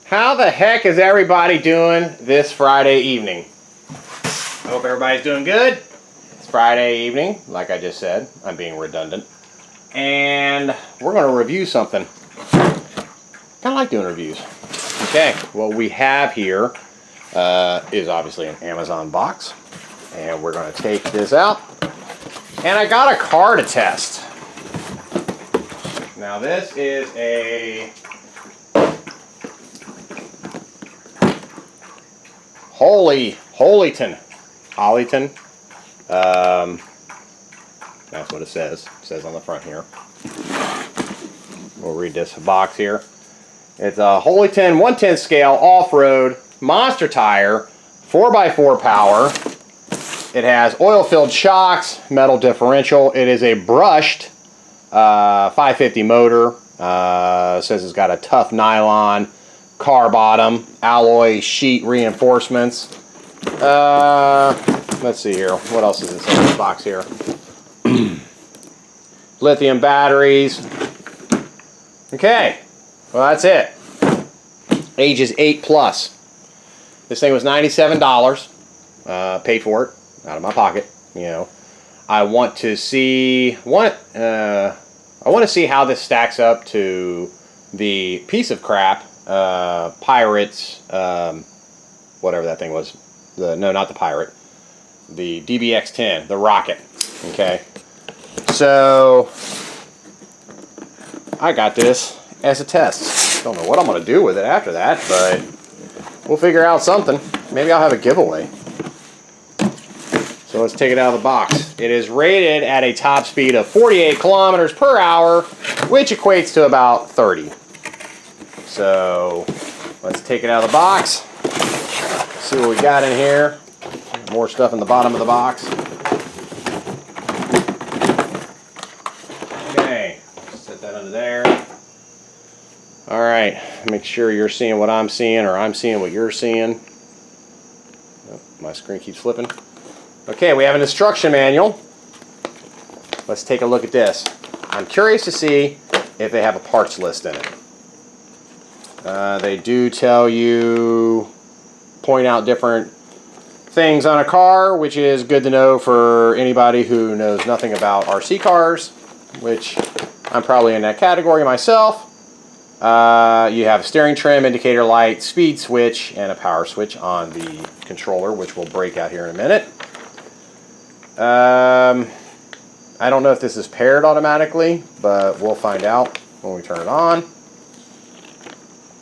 How the heck is everybody doing this Friday evening? I hope everybody's doing good. It's Friday evening, like I just said. I'm being redundant. And we're going to review something. Kind of like doing reviews. Okay, what we have here is obviously an Amazon box. And we're going to take this out. And I got a car to test. Now this is a Holyton. That's what it says. It says on the front here. We'll read this box here. It's a Holyton 110 scale off-road monster tire, 4x4 power. It has oil-filled shocks, metal differential. It is a brushed 550 motor. Says it's got a tough nylon car bottom, alloy sheet reinforcements. Let's see here. What else is inside this box here? Lithium batteries. Okay. Well, that's it. Age is 8+. This thing was $97. Paid for it out of my pocket. You know, I want to see I want to see how this stacks up to the piece of crap Pirates, whatever that thing was. No, not the Pirate. The DBX-10, the Rocket. Okay. So I got this as a test. Don't know what I'm going to do with it after that, but we'll figure out something. Maybe I'll have a giveaway. So let's take it out of the box. It is rated at a top speed of 48 kilometers per hour, which equates to about 30. So let's take it out of the box. See what we got in here. More stuff in the bottom of the box. Okay, set that under there. All right, make sure you're seeing what I'm seeing, or I'm seeing what you're seeing. Oh, my screen keeps flipping. Okay, we have an instruction manual. Let's take a look at this. I'm curious to see if they have a parts list in it. They do tell you, point out different things on a car, which is good to know for anybody who knows nothing about RC cars, which I'm probably in that category myself. You have a steering trim, indicator light, speed switch, and a power switch on the controller, which we'll break out here in a minute. I don't know if this is paired automatically, but we'll find out when we turn it on.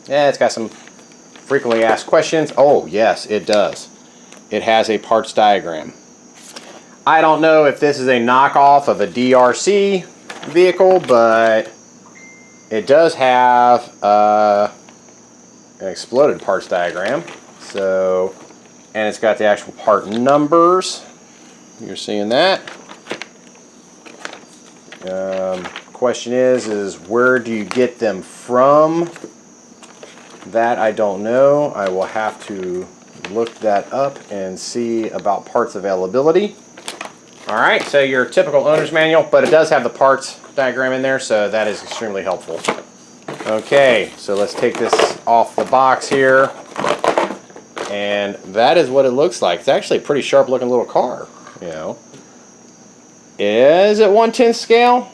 Yeah, it's got some frequently asked questions. Oh, yes, it does. It has a parts diagram. I don't know if this is a knockoff of a DRC vehicle, but it does have an exploded parts diagram. So, and it's got the actual part numbers. You're seeing that. Question is where do you get them from? That I don't know. I will have to look that up and see about parts availability. Alright, so your typical owner's manual, but it does have the parts diagram in there, so that is extremely helpful. Okay, so let's take this off the box here. And that is what it looks like. It's actually a pretty sharp looking little car, you know. Is it 1/10 scale?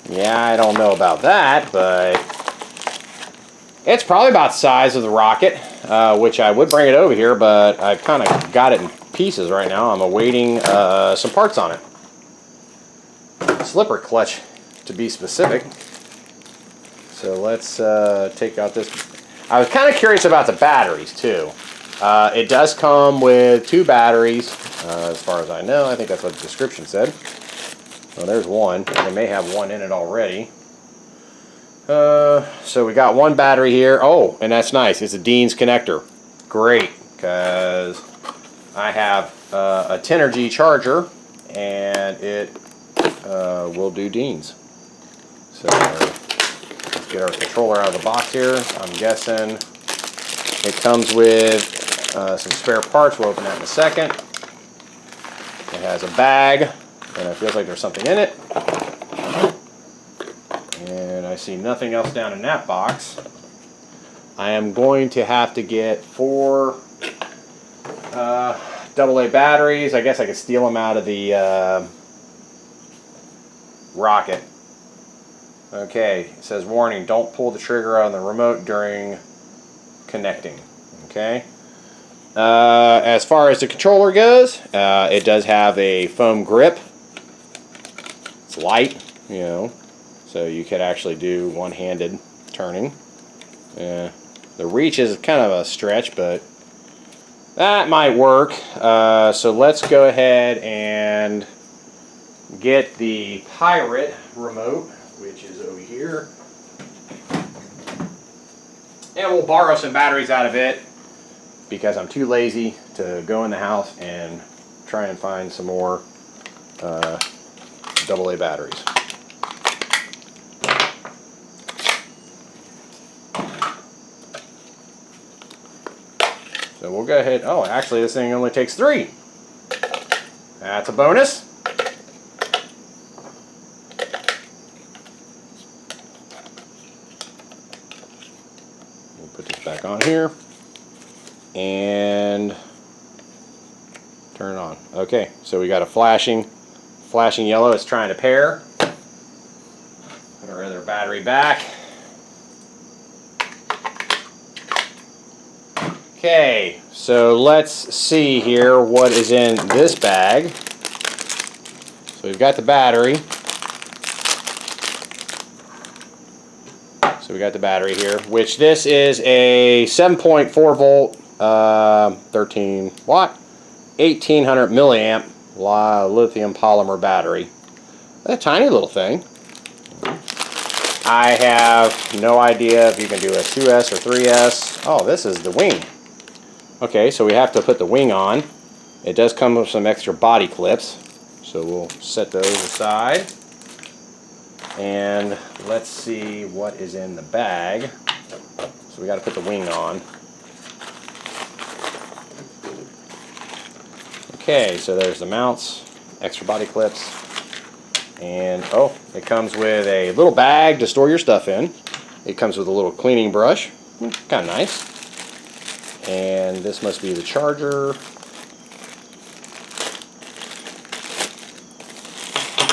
Yeah, I don't know about that, but it's probably about the size of the Rocket, which I would bring it over here, but I've kind of got it in pieces right now. I'm awaiting some parts on it. Slipper clutch, to be specific. So let's take out this. I was kind of curious about the batteries, too. It does come with 2 batteries, as far as I know. I think that's what the description said. Well, there's one. They may have one in it already. So we got 1 battery here. Oh, and that's nice. It's a Dean's connector. Great, because I have a 10G charger, and it will do Dean's. So let's get our controller out of the box here. I'm guessing it comes with some spare parts. We'll open that in a second. It has a bag, and it feels like there's something in it. And I see nothing else down in that box. I am going to have to get 4 AA batteries. I guess I could steal them out of the rocket. Okay, it says warning, don't pull the trigger on the remote during connecting. Okay. As far as the controller goes, it does have a foam grip. It's light, you know, so you could actually do one-handed turning. The reach is kind of a stretch, but that might work. So let's go ahead and get the Pirate remote, which is over here. And we'll borrow some batteries out of it because I'm too lazy to go in the house and try and find some more AA batteries. So we'll go ahead. Oh, actually this thing only takes 3. That's a bonus. We'll put this back on here and turn it on. Okay, so we got a flashing yellow. It's trying to pair. Put our other battery back. Okay, so let's see here what is in this bag. So we've got the battery. So we got the battery here, which this is a 7.4 volt, 13 watt, 1800 milliamp lithium polymer battery. A tiny little thing. I have no idea if you can do a 2S or 3S. Oh, this is the wing. Okay, so we have to put the wing on. It does come with some extra body clips, so we'll set those aside. And let's see what is in the bag. So we got to put the wing on. Okay, so there's the mounts, extra body clips, and oh, it comes with a little bag to store your stuff in. It comes with a little cleaning brush, kind of nice. And this must be the charger.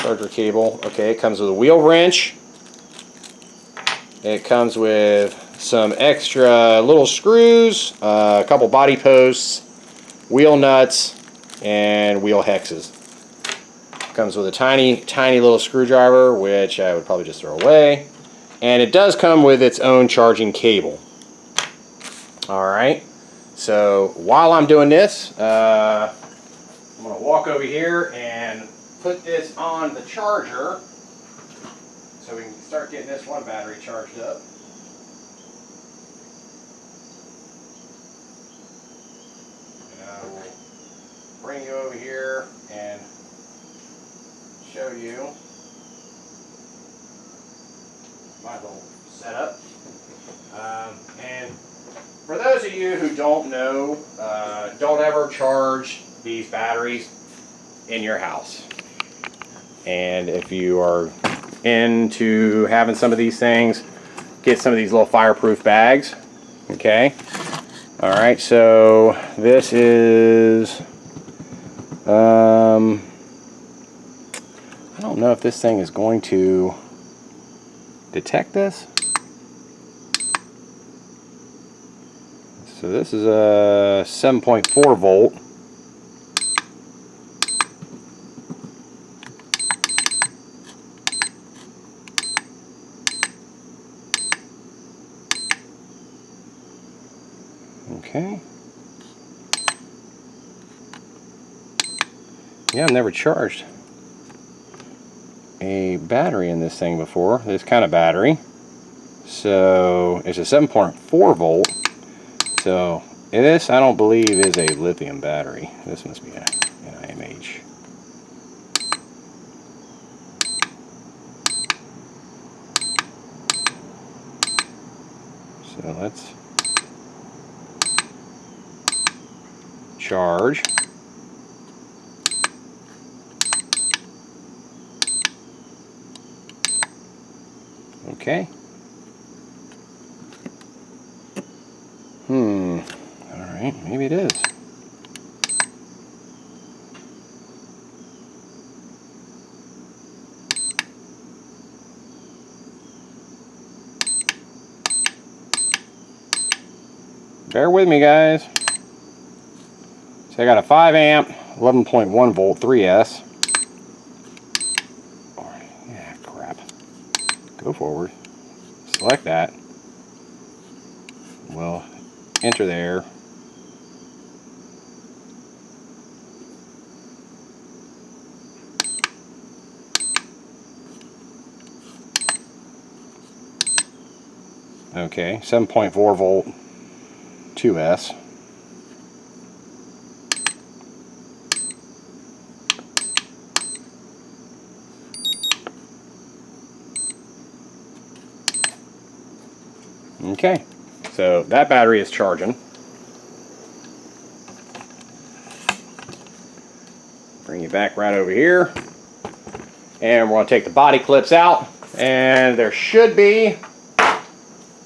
Charger cable. Okay, it comes with a wheel wrench. It comes with some extra little screws, a couple body posts, wheel nuts, and wheel hexes. Comes with a tiny little screwdriver, which I would probably just throw away. And it does come with its own charging cable. Alright, so while I'm doing this, I'm going to walk over here and put this on the charger so we can start getting this one battery charged up. And I will bring you over here and show you my little setup. And for those of you who don't know, don't ever charge these batteries in your house. And if you are into having some of these things, get some of these little fireproof bags. Okay. All right. So this is, I don't know if this thing is going to detect this. So this is a 7.4 volt. Okay. Yeah, I've never charged a battery in this thing before, this kind of battery. So it's a 7.4 volt. So this, I don't believe, is a lithium battery. This must be an IMH. So let's charge. Okay. Alright, maybe it is. Bear with me, guys. So I got a 5 amp, 11.1 volt 3S. Yeah, crap. Go forward. Select that. We'll enter there. Okay, 7.4 volt 2S. Okay, so that battery is charging. Bring you back right over here. And we're going to take the body clips out. And there should be,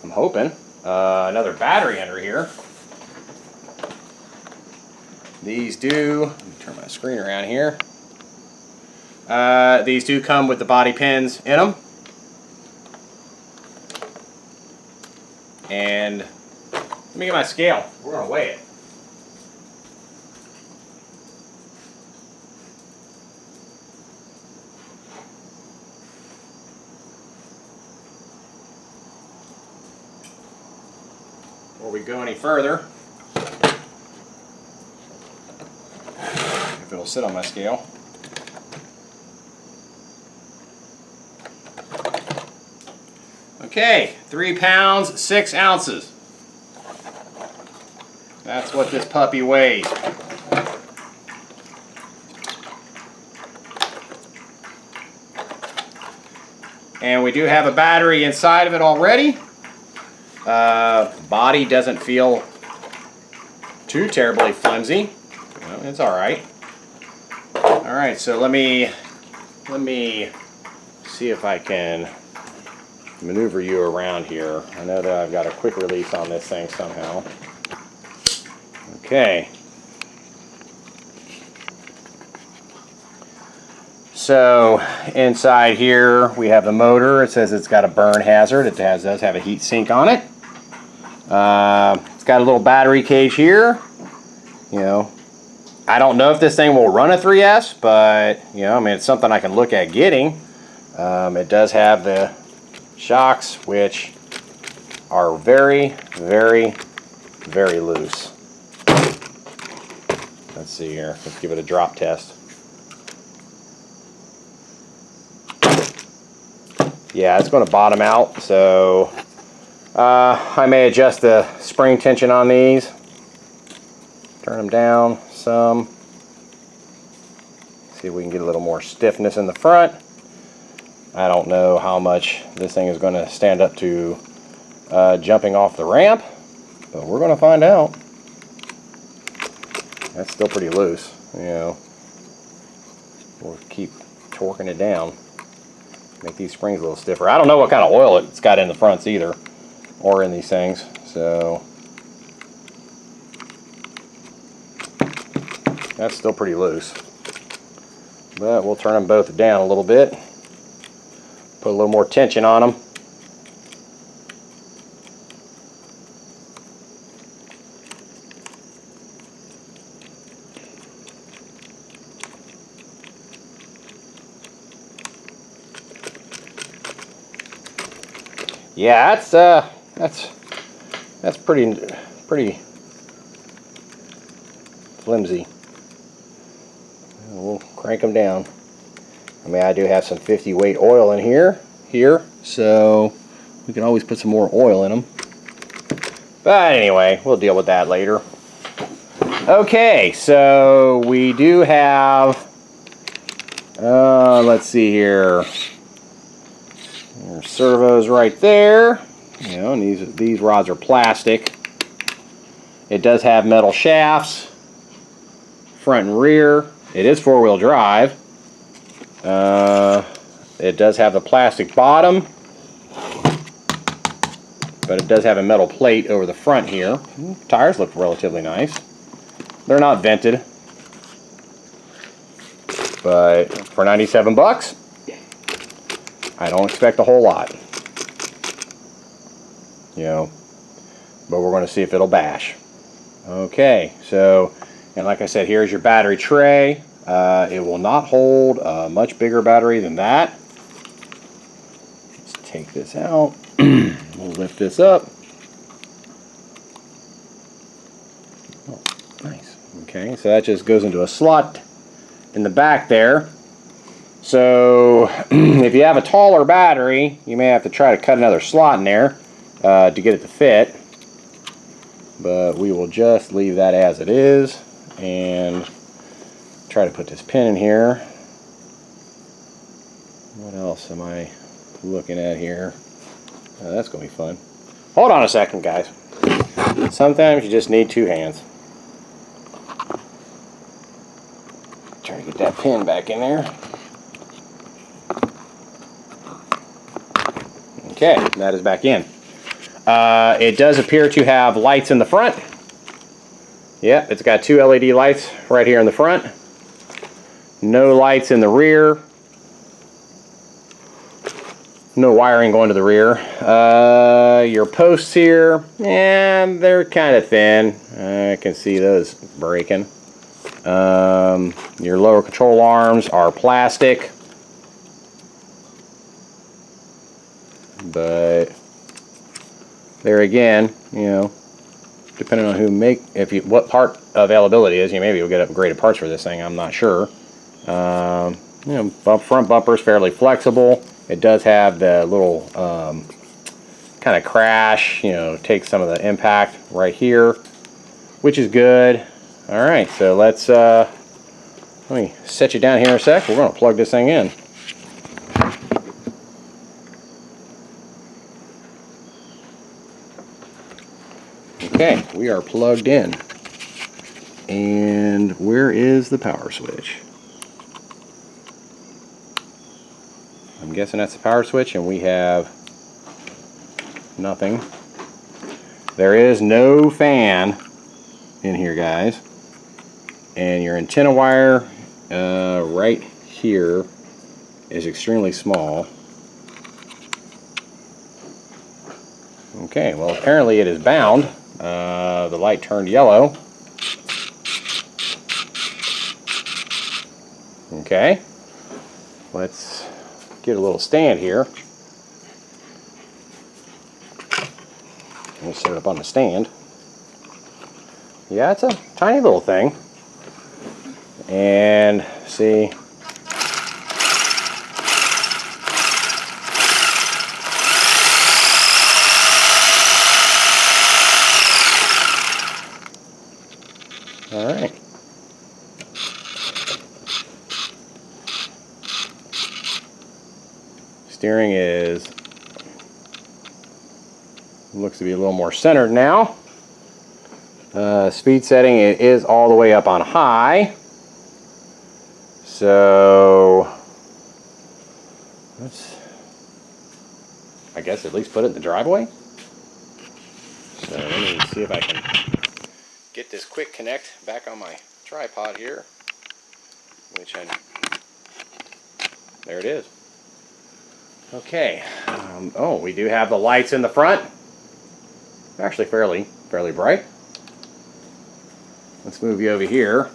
I'm hoping, another battery under here. These do, let me turn my screen around here. These do come with the body pins in them. And let me get my scale. We're going to weigh it. Before we go any further, if it'll sit on my scale. Okay, 3 pounds, 6 ounces. That's what this puppy weighs. And we do have a battery inside of it already. Body doesn't feel too terribly flimsy. Well, it's alright. Alright, so let me see if I can maneuver you around here. I know that I've got a quick release on this thing somehow. Okay. So inside here we have the motor. It says it's got a burn hazard. It does have a heat sink on it. It's got a little battery cage here. You know, I don't know if this thing will run a 3S, but you know, I mean, it's something I can look at getting. It does have the shocks, which are very, very, very loose. Let's see here. Let's give it a drop test. Yeah, it's going to bottom out, so I may adjust the spring tension on these. Turn them down some. See if we can get a little more stiffness in the front. I don't know how much this thing is going to stand up to jumping off the ramp, but we're going to find out. That's still pretty loose, you know. We'll keep torquing it down. Make these springs a little stiffer. I don't know what kind of oil it's got in the fronts either, or in these things, so that's still pretty loose. But we'll turn them both down a little bit. Put a little more tension on them. Yeah, that's pretty flimsy. We'll crank them down. I mean, I do have some 50 weight oil in here, so we can always put some more oil in them. But anyway, we'll deal with that later. Okay, so we do have, let's see here. There's servos right there. You know, and these rods are plastic. It does have metal shafts, front and rear. It is 4-wheel drive. It does have the plastic bottom. but it does have a metal plate over the front here. Tires look relatively nice. They're not vented, but for 97 bucks, I don't expect a whole lot. You know, but we're going to see if it'll bash. Okay, so, and like I said, here's your battery tray. It will not hold a much bigger battery than that. Let's take this out. We'll lift this up. Oh, nice. Okay, so that just goes into a slot in the back there. So if you have a taller battery, you may have to try to cut another slot in there to get it to fit. But we will just leave that as it is and try to put this pin in here. What else am I looking at here? Oh, that's going to be fun. Hold on a second, guys. Sometimes you just need two hands. Try to get that pin back in there. Okay, that is back in. It does appear to have lights in the front. Yep, it's got two LED lights right here in the front. No lights in the rear. No wiring going to the rear. Your posts here, and they're kind of thin. I can see those breaking. Your lower control arms are plastic. But there again, you know, depending on what part availability is, you maybe you'll get upgraded parts for this thing. I'm not sure. You know, front bumper is fairly flexible. It does have the little kind of crash, you know, take some of the impact right here, which is good. All right, so let me set you down here a sec. We're going to plug this thing in. Okay, we are plugged in. And where is the power switch? I'm guessing that's the power switch, and we have nothing. There is no fan in here, guys. And your antenna wire right here is extremely small. Okay, well apparently it is bound. The light turned yellow. Okay, let's get a little stand here. We'll set it up on the stand. Yeah, it's a tiny little thing. And see, all right. Steering looks to be a little more centered now. Speed setting, it is all the way up on high. So let's, I guess, at least put it in the driveway. So let me see if I can get this quick connect back on my tripod here, there it is. Okay, oh, we do have the lights in the front. They're actually fairly bright. Let's move you over here.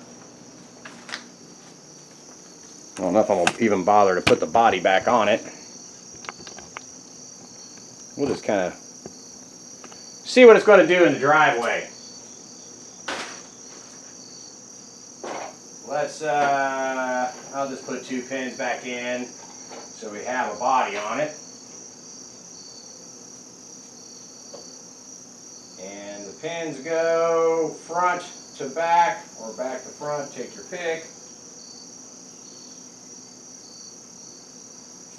I don't know if I'm going to even bother to put the body back on it. We'll just kind of see what it's going to do in the driveway. Let's, I'll just put two pins back in so we have a body on it. And the pins go front to back or back to front, take your pick.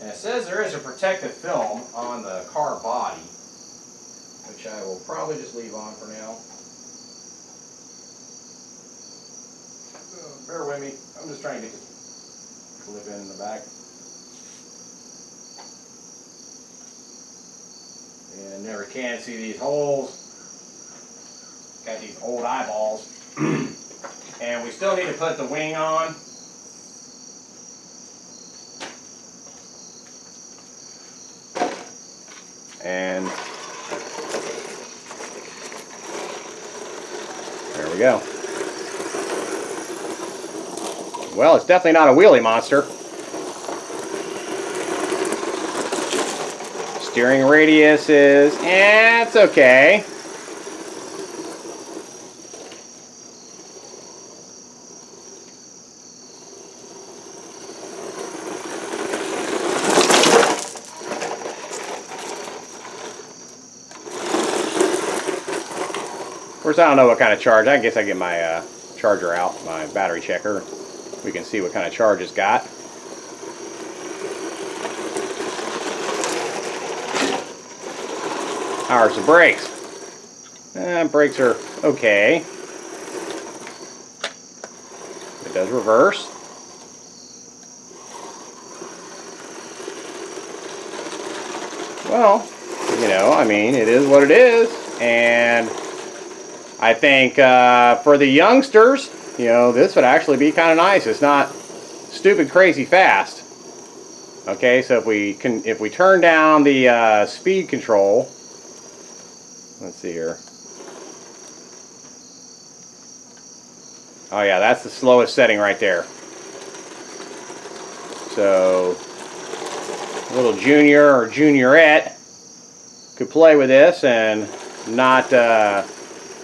And it says there is a protective film on the car body, which I will probably just leave on for now. Bear with me, I'm just trying to get this clip in the back. And never can see these holes. Got these old eyeballs. And we still need to put the wing on. And there we go. Well, it's definitely not a wheelie monster. Steering radius is, it's okay. Of course, I don't know what kind of charge. I guess I get my charger out, my battery checker. We can see what kind of charge it's got. How are the brakes? Brakes are okay. It does reverse. Well, you know, I mean, it is what it is. And I think for the youngsters, you know, this would actually be kind of nice. It's not stupid crazy fast. Okay, so if we turn down the speed control, let's see here. Oh yeah, that's the slowest setting right there. So little junior or juniorette could play with this and not,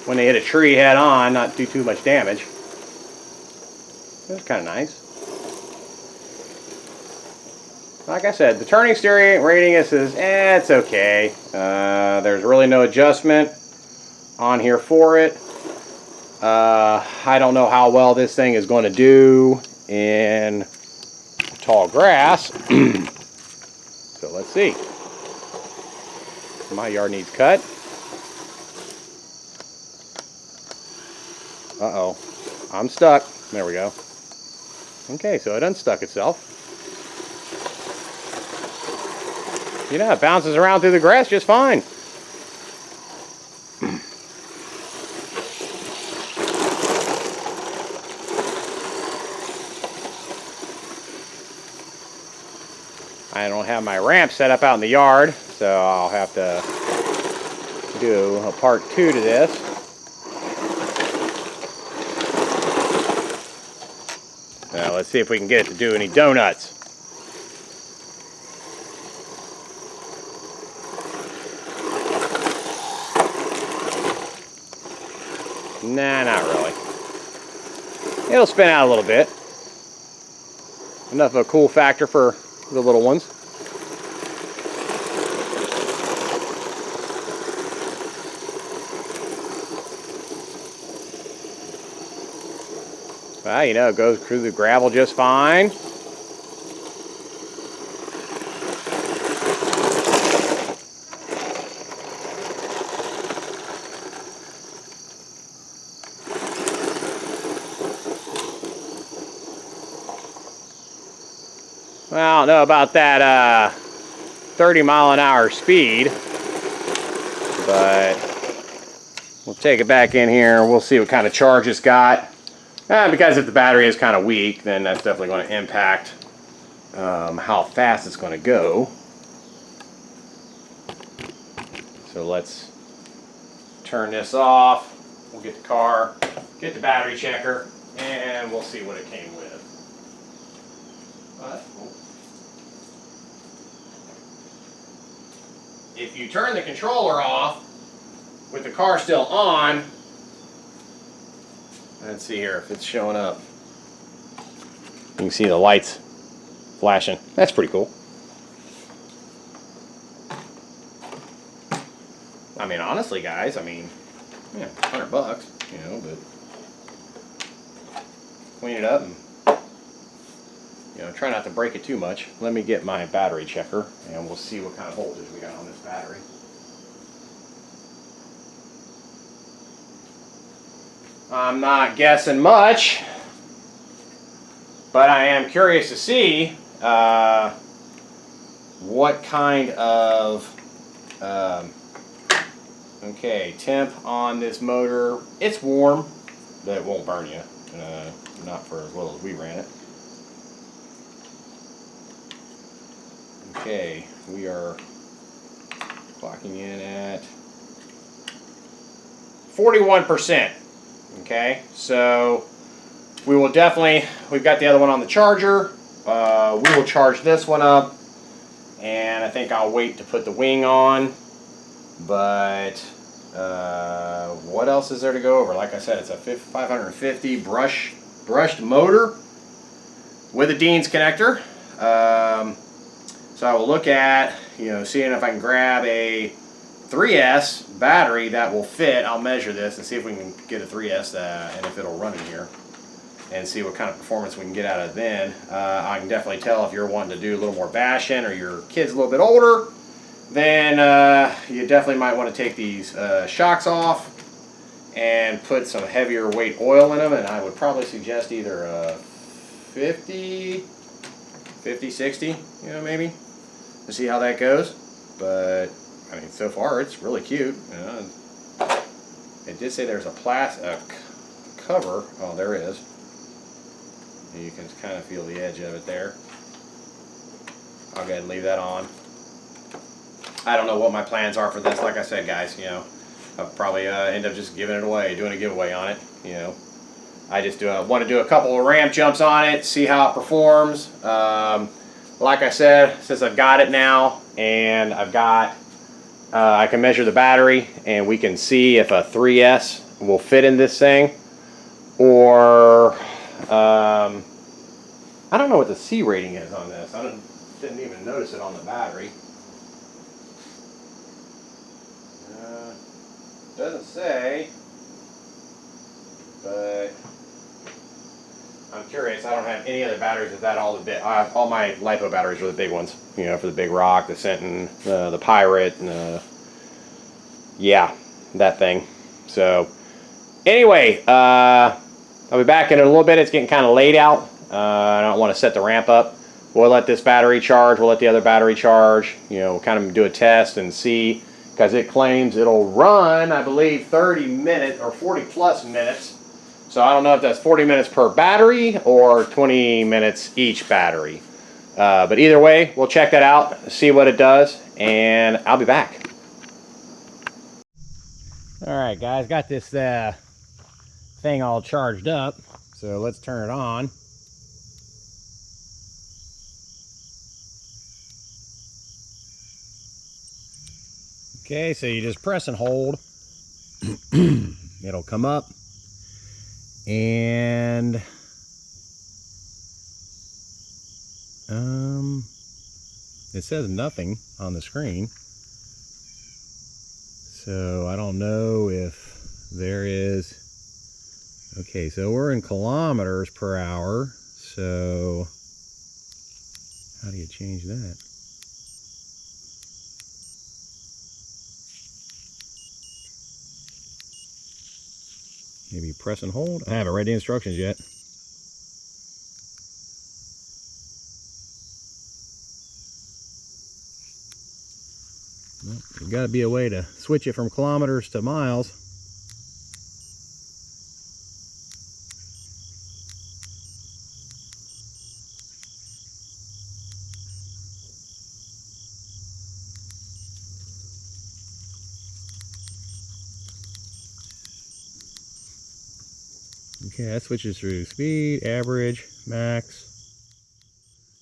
when they hit a tree head on, not do too much damage. That's kind of nice. Like I said, the turning steering radius is, it's okay. There's really no adjustment on here for it. I don't know how well this thing is going to do in tall grass. So let's see. My yard needs cut. Uh-oh. I'm stuck. There we go. Okay, so it unstuck itself. You know, it bounces around through the grass just fine. I don't have my ramp set up out in the yard, so I'll have to do a part 2 to this. Now let's see if we can get it to do any donuts. Nah, not really. It'll spin out a little bit. Enough of a cool factor for the little ones. Well, you know, it goes through the gravel just fine. Well, I don't know about that 30-mile-an-hour speed, but we'll take it back in here and we'll see what kind of charge it's got. Because if the battery is kind of weak, then that's definitely going to impact how fast it's going to go. So let's turn this off. We'll get the car, get the battery checker, and we'll see what it came with. If you turn the controller off with the car still on, let's see here if it's showing up. You can see the lights flashing. That's pretty cool. I mean, honestly, guys, I mean, yeah, $100, you know, but clean it up and, you know, try not to break it too much. Let me get my battery checker and we'll see what kind of voltage we got on this battery. I'm not guessing much, but I am curious to see what kind of Okay, temp on this motor, it's warm, but it won't burn you. Not for as well as we ran it. Okay, we are clocking in at 41%. Okay, so we will definitely, we've got the other one on the charger. We will charge this one up, and I think I'll wait to put the wing on. But what else is there to go over? Like I said, it's a 550 brushed motor with a Dean's connector. So I will look at, seeing if I can grab a 3S battery that will fit. I'll measure this and see if we can get a 3S and if it'll run in here, and see what kind of performance we can get out of it then. I can definitely tell if you're wanting to do a little more bashing, or your kid's a little bit older, then you definitely might want to take these shocks off and put some heavier weight oil in them, and I would probably suggest either a 50, 60, maybe, to see how that goes. But I mean, so far it's really cute. It did say there's a plastic cover. Oh, there is. You can kind of feel the edge of it there. I'll go ahead and leave that on. I don't know what my plans are for this. Like I said, guys, I'll probably end up just giving it away, doing a giveaway on it. I just want to do a couple of ramp jumps on it, see how it performs. Like I said, since I've got it now, and I've got, I can measure the battery, and we can see if a 3S will fit in this thing, or I don't know what the C rating is on this. I didn't even notice it on the battery. Doesn't say, but I'm curious. I don't have any other batteries with that. All my LiPo batteries are the big ones. For the Big Rock, the Senton, the Pirate, and yeah, that thing. So anyway, I'll be back in a little bit. It's getting kind of late out. I don't want to set the ramp up. We'll let this battery charge. We'll let the other battery charge. We'll kind of do a test and see, because it claims it'll run, I believe, 30 minutes or 40 plus minutes. So I don't know if that's 40 minutes per battery or 20 minutes each battery. But either way, we'll check that out, see what it does, and I'll be back. All right, guys, got this thing all charged up. So let's turn it on. Okay, so you just press and hold. It'll come up, and it says nothing on the screen. So I don't know if there is. Okay, so we're in kilometers per hour. So how do you change that? Maybe press and hold. I haven't read the instructions yet. Well, there's got to be a way to switch it from kilometers to miles. Okay, that switches through speed, average, max,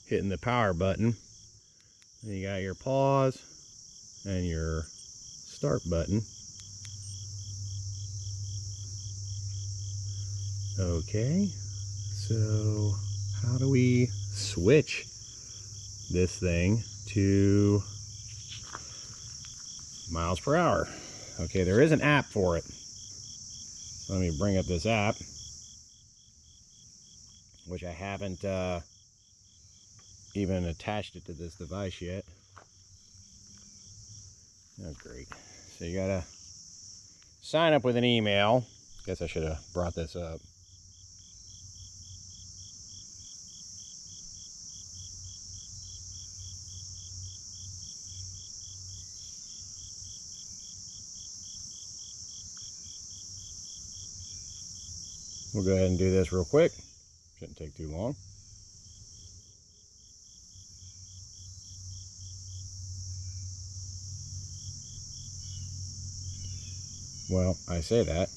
hitting the power button. Then you got your pause and your start button. Okay, so how do we switch this thing to miles per hour? Okay, there is an app for it. So let me bring up this app, which I haven't even attached it to this device yet. Oh, great. So you gotta sign up with an email. Guess I should have brought this up. We'll go ahead and do this real quick. Shouldn't take too long. Well, I say that.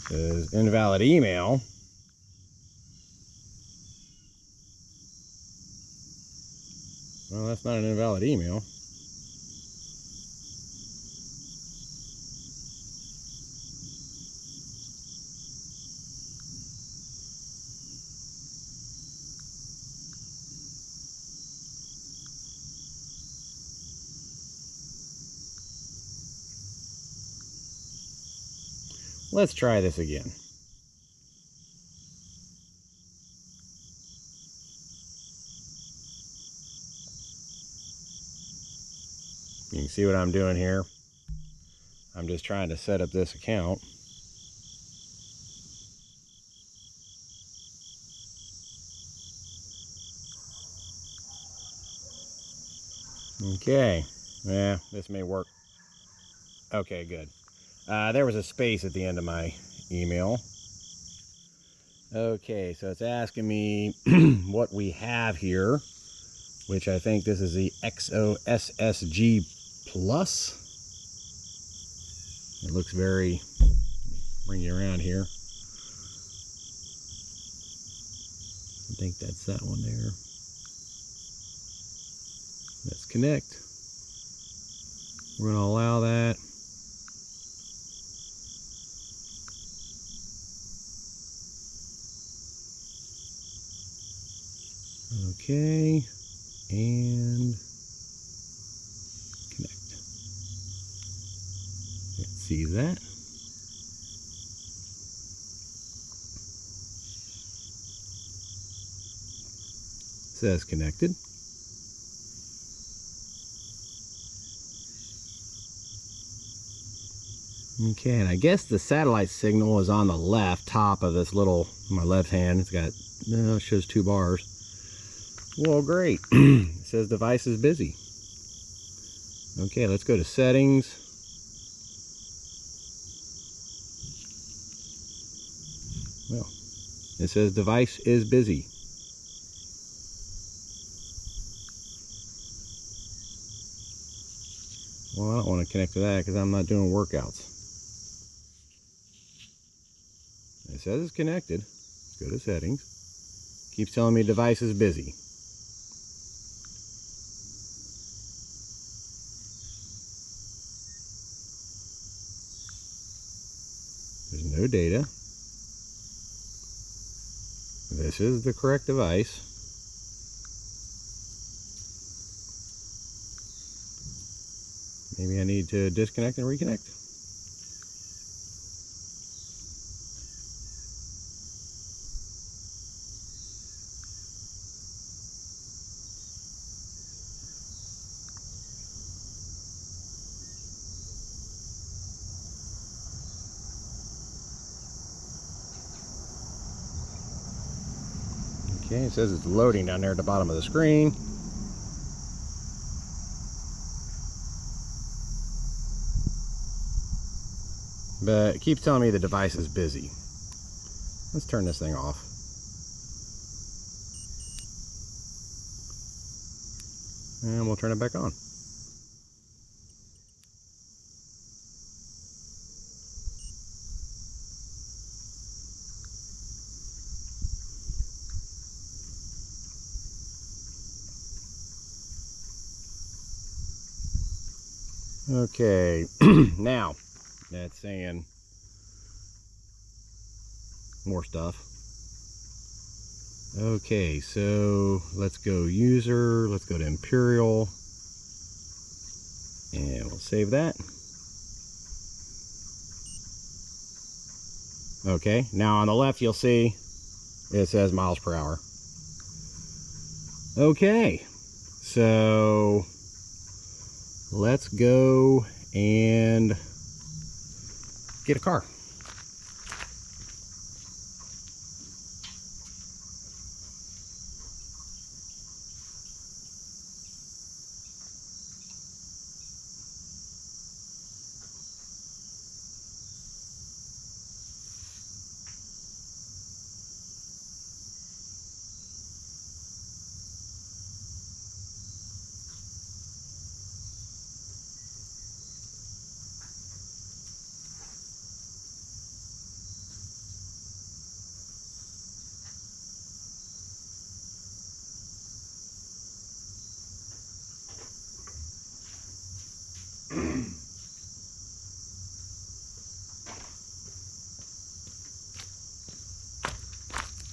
Says invalid email. Well, that's not an invalid email. Let's try this again. You can see what I'm doing here. I'm just trying to set up this account. Okay, yeah, this may work. Okay, good. There was a space at the end of my email. Okay, so it's asking me what we have here, which I think this is the XOSSG Plus. It looks very, bring you around here. I think that's that one there. Let's connect. We're going to allow that. Okay, and connect. Let's see that. Says connected. Okay, and I guess the satellite signal is on the left top of this little, my left hand. It's got, no, it shows 2 bars. Well, great. It says device is busy. Okay, let's go to settings. Well, it says device is busy. Well, I don't want to connect to that because I'm not doing workouts. It says it's connected. Let's go to settings. Keeps telling me device is busy. There's no data. This is the correct device. Maybe I need to disconnect and reconnect. Okay, it says it's loading down there at the bottom of the screen. But it keeps telling me the device is busy. Let's turn this thing off. And we'll turn it back on. Okay, now that's saying more stuff. Okay, so let's go user, let's go to Imperial, and we'll save that. Okay, now on the left you'll see it says miles per hour. Okay, so let's go and get a car.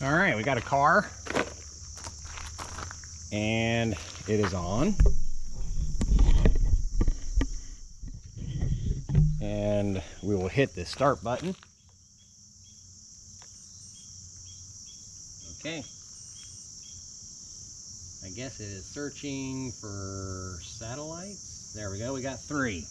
All right, we got a car and it is on. And we will hit the start button. Okay. I guess it is searching for satellites. There we go, we got 3.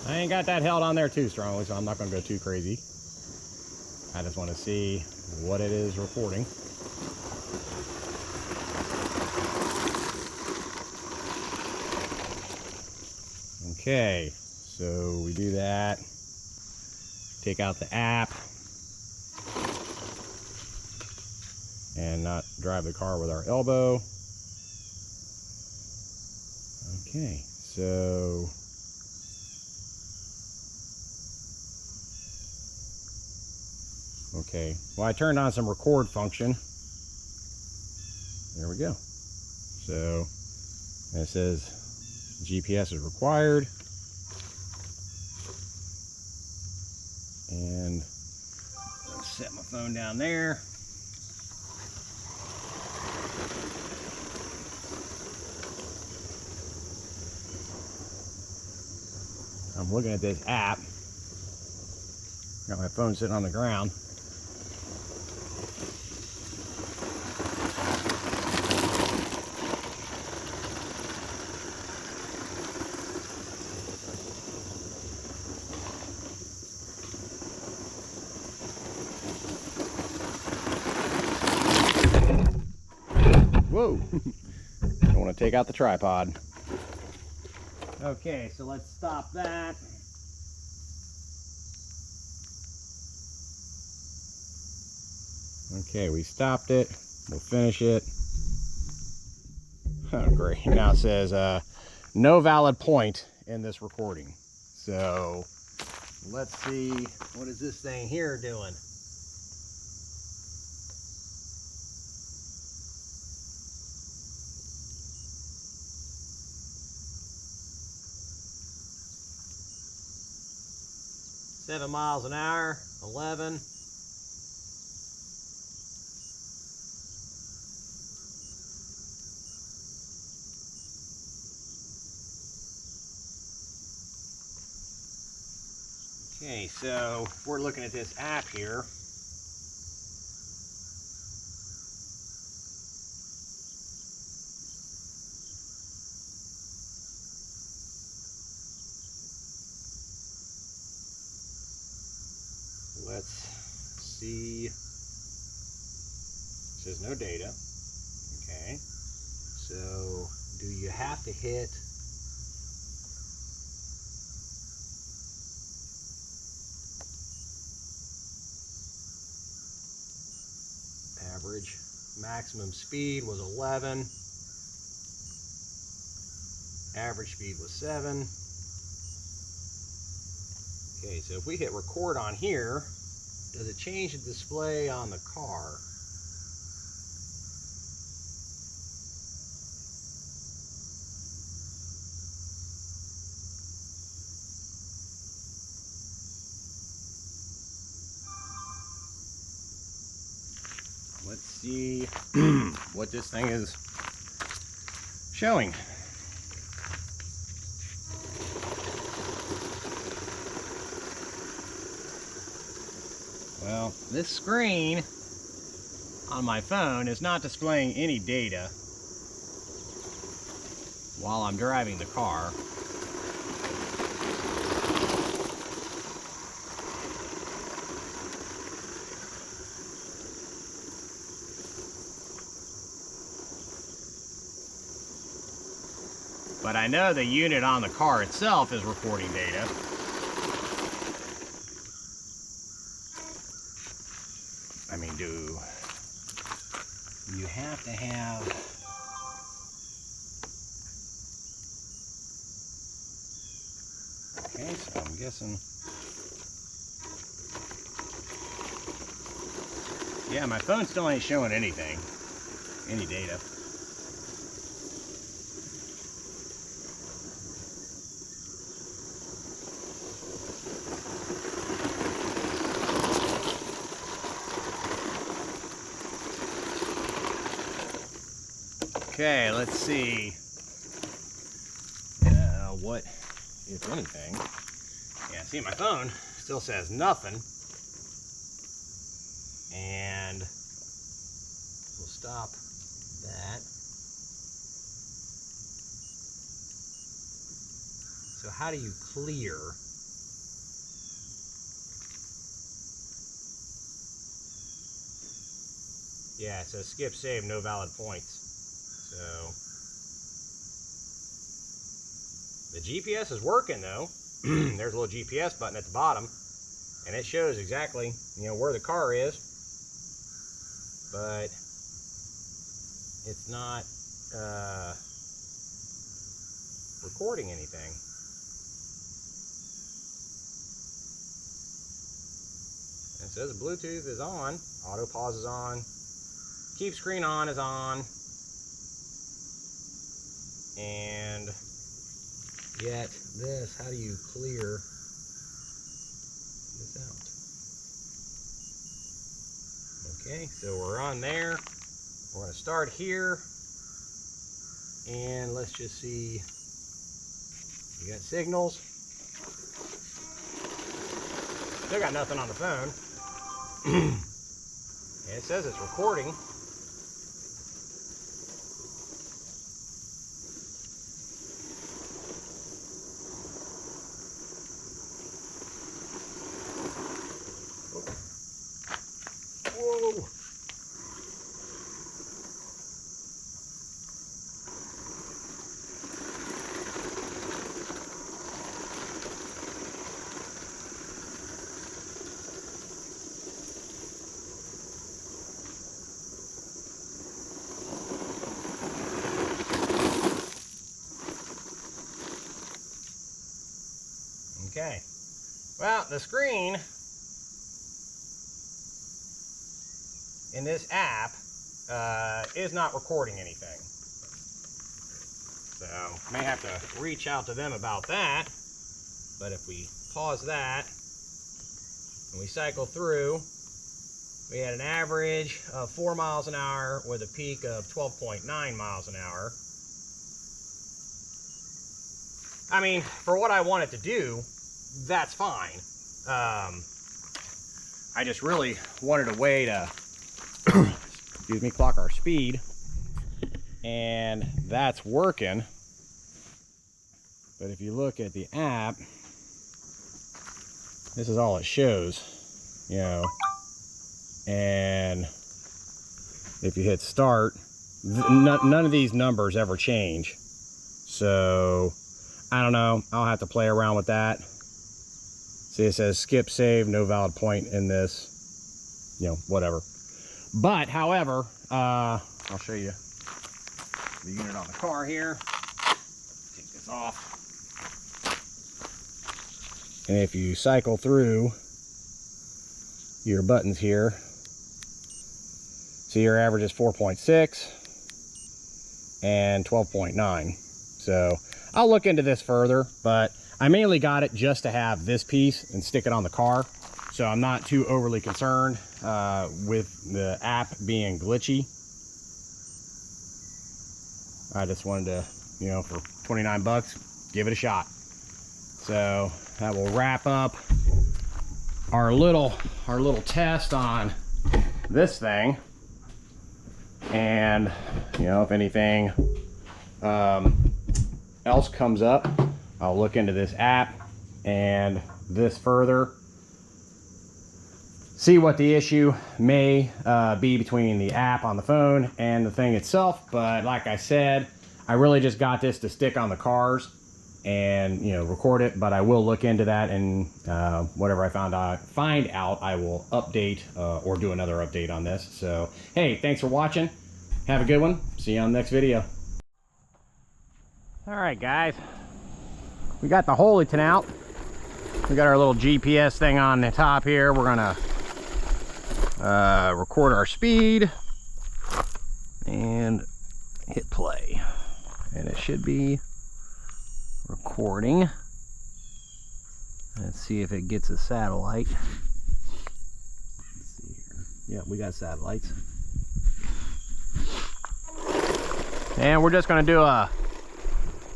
I ain't got that held on there too strongly, so I'm not going to go too crazy. I just want to see what it is reporting. Okay, so we do that. Take out the app. And not drive the car with our elbow. Okay, so... Okay, well, I turned on some record function. There we go. So it says GPS is required. And let's set my phone down there. I'm looking at this app. Got my phone sitting on the ground. Whoa! Don't want to take out the tripod. Okay, so let's stop that. Okay, we stopped it. We'll finish it. Oh, great. Now it says no valid point in this recording. So let's see, what is this thing here doing? Seven miles an hour, 11. Okay, so we're looking at this app here. Let's see. It says no data. Okay. So do you have to hit average? Maximum speed was 11. Average speed was 7. Okay, so if we hit record on here, does it change the display on the car? Let's see what this thing is showing. Well, this screen on my phone is not displaying any data while I'm driving the car. But I know the unit on the car itself is recording data. I mean, do you have to have... Okay, so I'm guessing... Yeah, my phone still ain't showing anything, any data. Okay, let's see what, if anything. Yeah, see, my phone still says nothing. And we'll stop that. So how do you clear? Yeah, so skip save, no valid points. So the GPS is working though. There's a little GPS button at the bottom, and it shows exactly, you know, where the car is, but it's not recording anything. It says Bluetooth is on, auto pause is on, keep screen on is on, and yet this, how do you clear this out? Okay, so we're on there. We're going to start here, and let's just see. We got signals. Still got nothing on the phone. And it says it's recording. Whoa. Okay, well, the screen in this app is not recording anything. So, may have to reach out to them about that. But if we pause that and we cycle through, we had an average of 4 miles an hour with a peak of 12.9 miles an hour. I mean, for what I want it to do, that's fine. I just really wanted a way to excuse me, clock our speed, and that's working. But if you look at the app, this is all it shows, you know. And if you hit start, none of these numbers ever change. So I don't know, I'll have to play around with that. See, it says skip save, no valid point in this, you know, whatever. But however, I'll show you the unit on the car here. Take this off. And if you cycle through your buttons here, see, your average is 4.6 and 12.9. So I'll look into this further, but I mainly got it just to have this piece and stick it on the car. So I'm not too overly concerned with the app being glitchy. I just wanted to, you know, for 29 bucks, give it a shot. So that will wrap up our little test on this thing. And, you know, if anything else comes up, I'll look into this app and this further, see what the issue may be between the app on the phone and the thing itself. But like I said, I really just got this to stick on the cars and, you know, record it. But I will look into that, and whatever I find out, I will update or do another update on this. So hey, thanks for watching. Have a good one. See you on the next video. All right, guys, we got the Holyton out. We got our little GPS thing on the top here. We're gonna record our speed, and hit play. And it should be recording. Let's see if it gets a satellite. Let's see here. Yeah, we got satellites. And we're just going to do a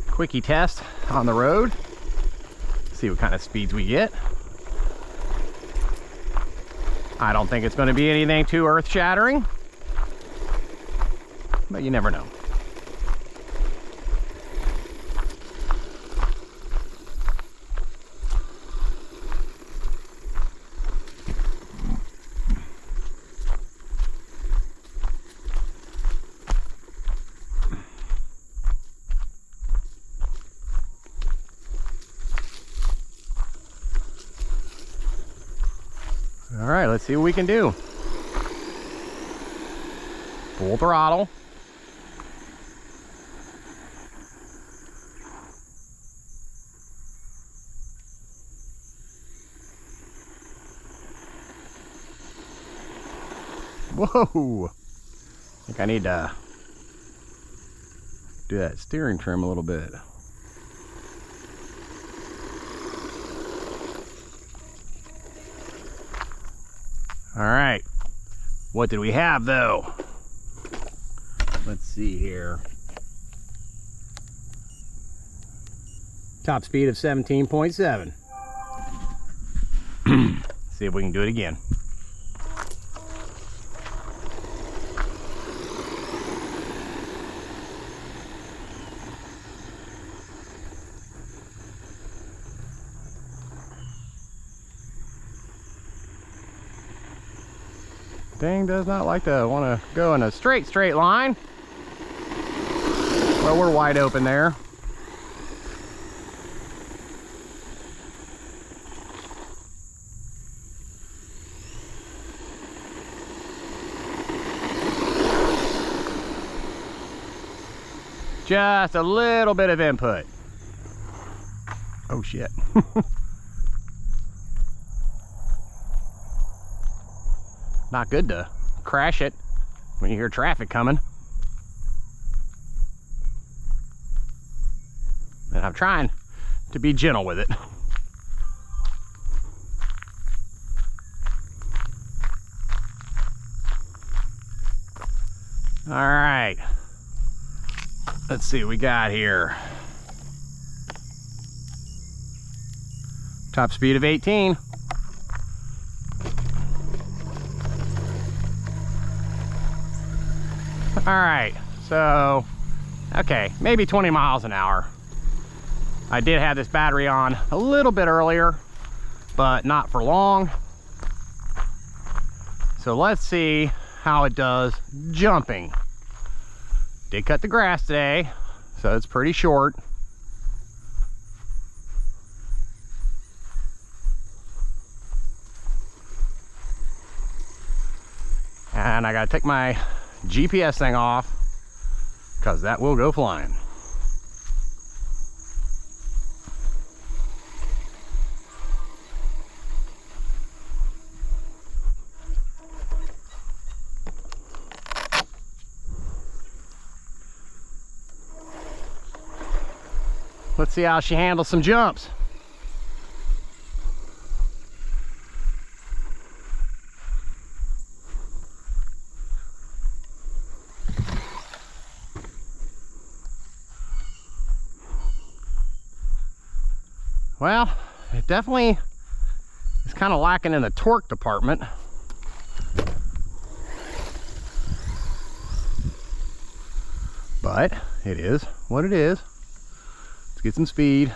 quickie test on the road. See what kind of speeds we get. I don't think it's going to be anything too earth-shattering, but you never know. All right, let's see what we can do. Full throttle. Whoa! I think I need to do that steering trim a little bit. All right, what did we have though? Let's see here. Top speed of 17.7. See if we can do it again. Thing does not like to want to go in a straight line. Well, we're wide open there. Just a little bit of input. Oh shit. Not good to crash it when you hear traffic coming. And I'm trying to be gentle with it. All right. Let's see what we got here. Top speed of 18. All right, so, okay, maybe 20 miles an hour. I did have this battery on a little bit earlier, but not for long. So let's see how it does jumping. Did cut the grass today, so it's pretty short. And I gotta take my GPS thing off because that will go flying. Let's see how she handles some jumps. Well, it definitely is kind of lacking in the torque department. But it is what it is. Let's get some speed.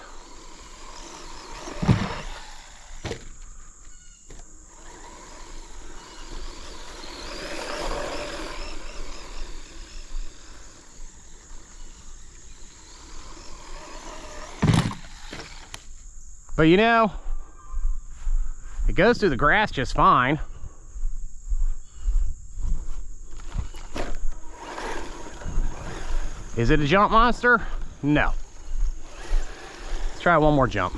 But you know, it goes through the grass just fine. Is it a jump monster? No. Let's try one more jump.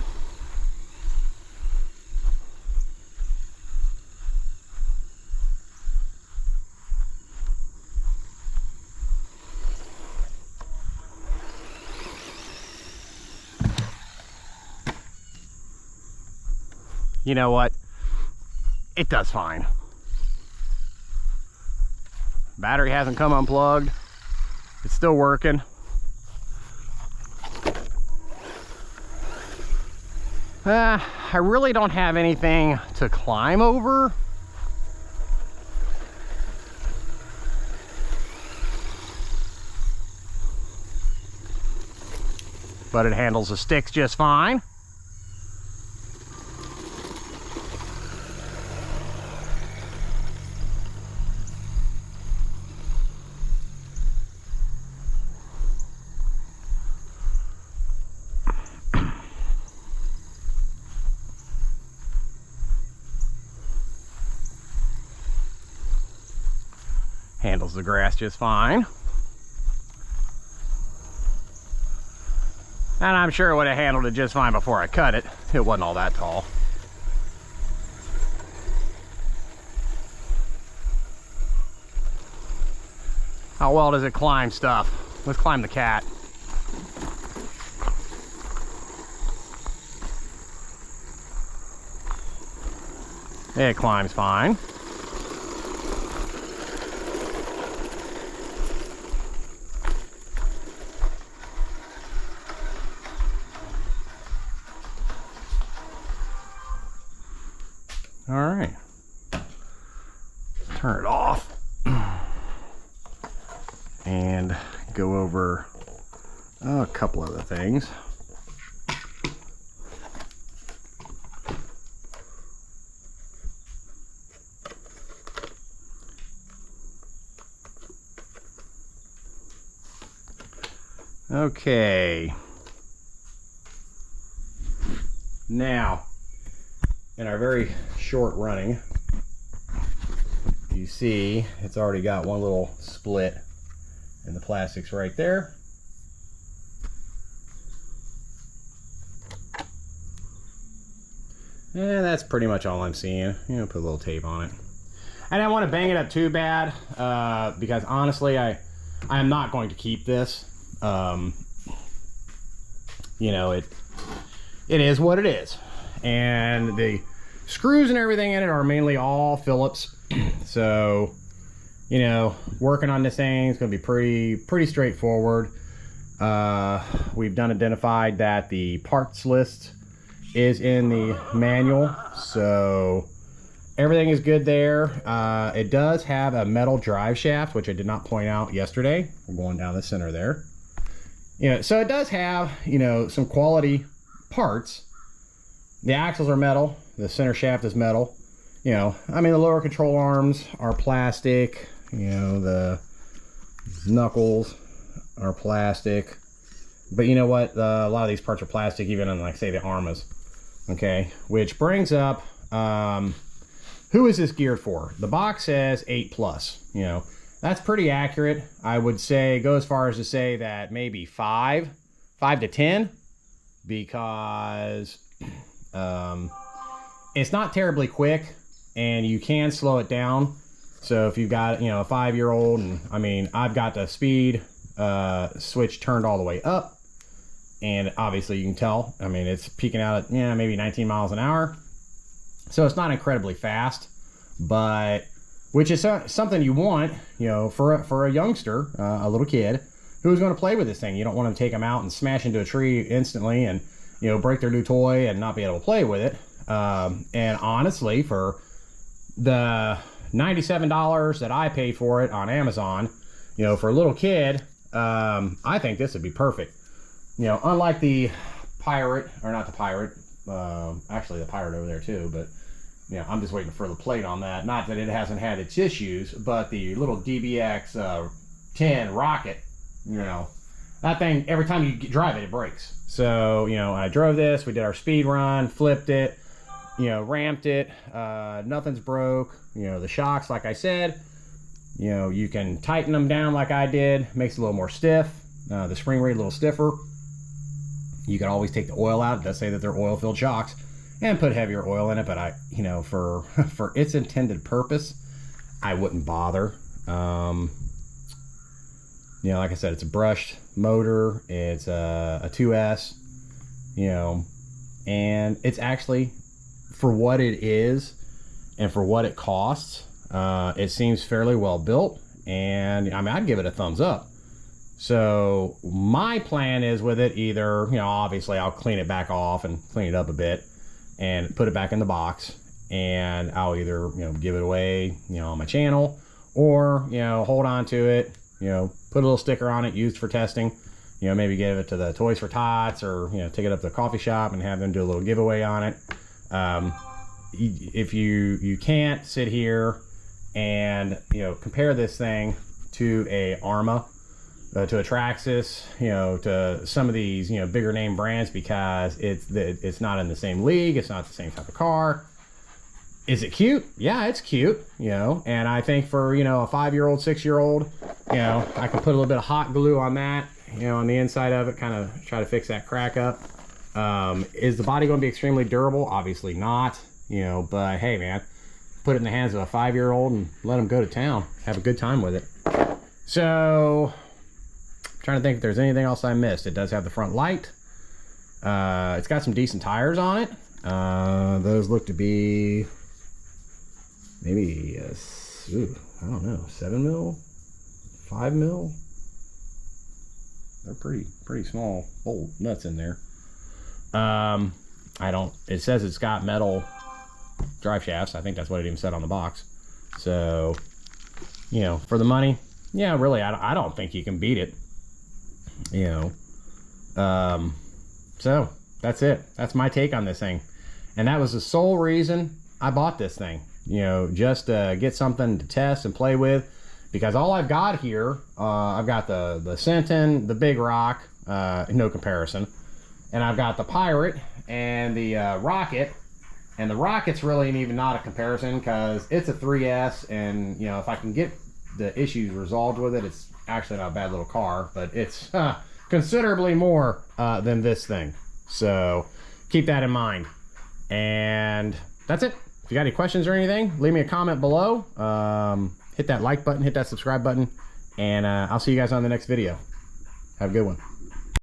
you know what? It does fine. Battery hasn't come unplugged. It's still working. I really don't have anything to climb over. But it handles the sticks just fine. Handles the grass just fine. And I'm sure it would have handled it just fine before I cut it. It wasn't all that tall. How well does it climb stuff? Let's climb the cat. It climbs fine. All right, turn it off and go over a couple other things. Okay, now in our very short running, you see it's already got one little split in the plastics right there. And that's pretty much all I'm seeing. You know, put a little tape on it. I don't want to bang it up too bad because honestly I am not going to keep this. You know, it is what it is. And the screws and everything in it are mainly all Phillips. So, you know, working on this thing is going to be pretty straightforward. We've identified that the parts list is in the manual, so everything is good there. It does have a metal drive shaft, which I did not point out yesterday. We're going down the center there. You know, so it does have, you know, some quality parts. The axles are metal. The center shaft is metal. You know, I mean, the lower control arms are plastic. You know, the knuckles are plastic. But you know what? A lot of these parts are plastic, even on, like, say, the Arrmas. Okay, which brings up, who is this geared for? The box says 8+. You know, that's pretty accurate. I would say, go as far as to say that maybe 5 to 10, because it's not terribly quick and you can slow it down. So if you've got, you know, a 5-year-old, and I mean, I've got the speed switch turned all the way up, and obviously you can tell, I mean, it's peaking out at, yeah, maybe 19 miles an hour. So it's not incredibly fast, but which is something you want, you know, for a youngster, a little kid who's going to play with this thing. You don't want them to take them out and smash into a tree instantly and, you know, break their new toy and not be able to play with it. And honestly, for the $97 that I paid for it on Amazon, you know, for a little kid, I think this would be perfect. You know, unlike the Pirate, or not the Pirate, actually the Pirate over there too, but you know, I'm just waiting for the plate on that. Not that it hasn't had its issues, but the little DBX 10 Rocket, you know, that thing, every time you drive it, it breaks. So, you know, I drove this, we did our speed run, flipped it, you know, ramped it, nothing's broke. You know, the shocks, like I said, you know, you can tighten them down like I did, makes it a little more stiff. The spring rate a little stiffer. You can always take the oil out. It does say that they're oil-filled shocks, and put heavier oil in it, but I, you know, for its intended purpose, I wouldn't bother. You know, like I said, it's a brushed motor. It's a 2S, you know, and it's actually for what it is and for what it costs, it seems fairly well built, and I mean, I'd give it a thumbs up. So my plan is with it, either, you know, obviously I'll clean it back off and clean it up a bit and put it back in the box, and I'll either, you know, give it away, you know, on my channel, or, you know, hold on to it, you know, put a little sticker on it, used for testing, you know, maybe give it to the Toys for Tots, or, you know, take it up to the coffee shop and have them do a little giveaway on it. If you can't sit here and, you know, compare this thing to a Arrma, to a Traxxas, you know, to some of these, you know, bigger name brands, because it's not in the same league, it's not the same type of car. Is it cute? Yeah, it's cute, you know, and I think for, you know, a 5-year-old, 6-year-old, you know, I can put a little bit of hot glue on that, you know, on the inside of it, kind of try to fix that crack up. Is the body going to be extremely durable? Obviously not, you know, but hey, man, put it in the hands of a 5-year-old and let them go to town, have a good time with it. So, trying to think if there's anything else I missed. It does have the front light. It's got some decent tires on it. Those look to be maybe I don't know, 7 mil, 5 mil. They're pretty small bolt nuts in there. It says it's got metal drive shafts. I think that's what it even said on the box. So, you know, for the money, yeah, really, I don't think you can beat it. You know, so that's it. That's my take on this thing, and that was the sole reason I bought this thing, you know, just to get something to test and play with, because all I've got here, I've got the Senton, the Big Rock, no comparison, and I've got the Pirate and the Rocket, and the Rocket's really even not a comparison, because it's a 3S, and, you know, if I can get the issues resolved with it, it's actually not a bad little car, but it's considerably more than this thing. So keep that in mind. And that's it. If you got any questions or anything, leave me a comment below. Hit that like button, hit that subscribe button, and I'll see you guys on the next video. Have a good one.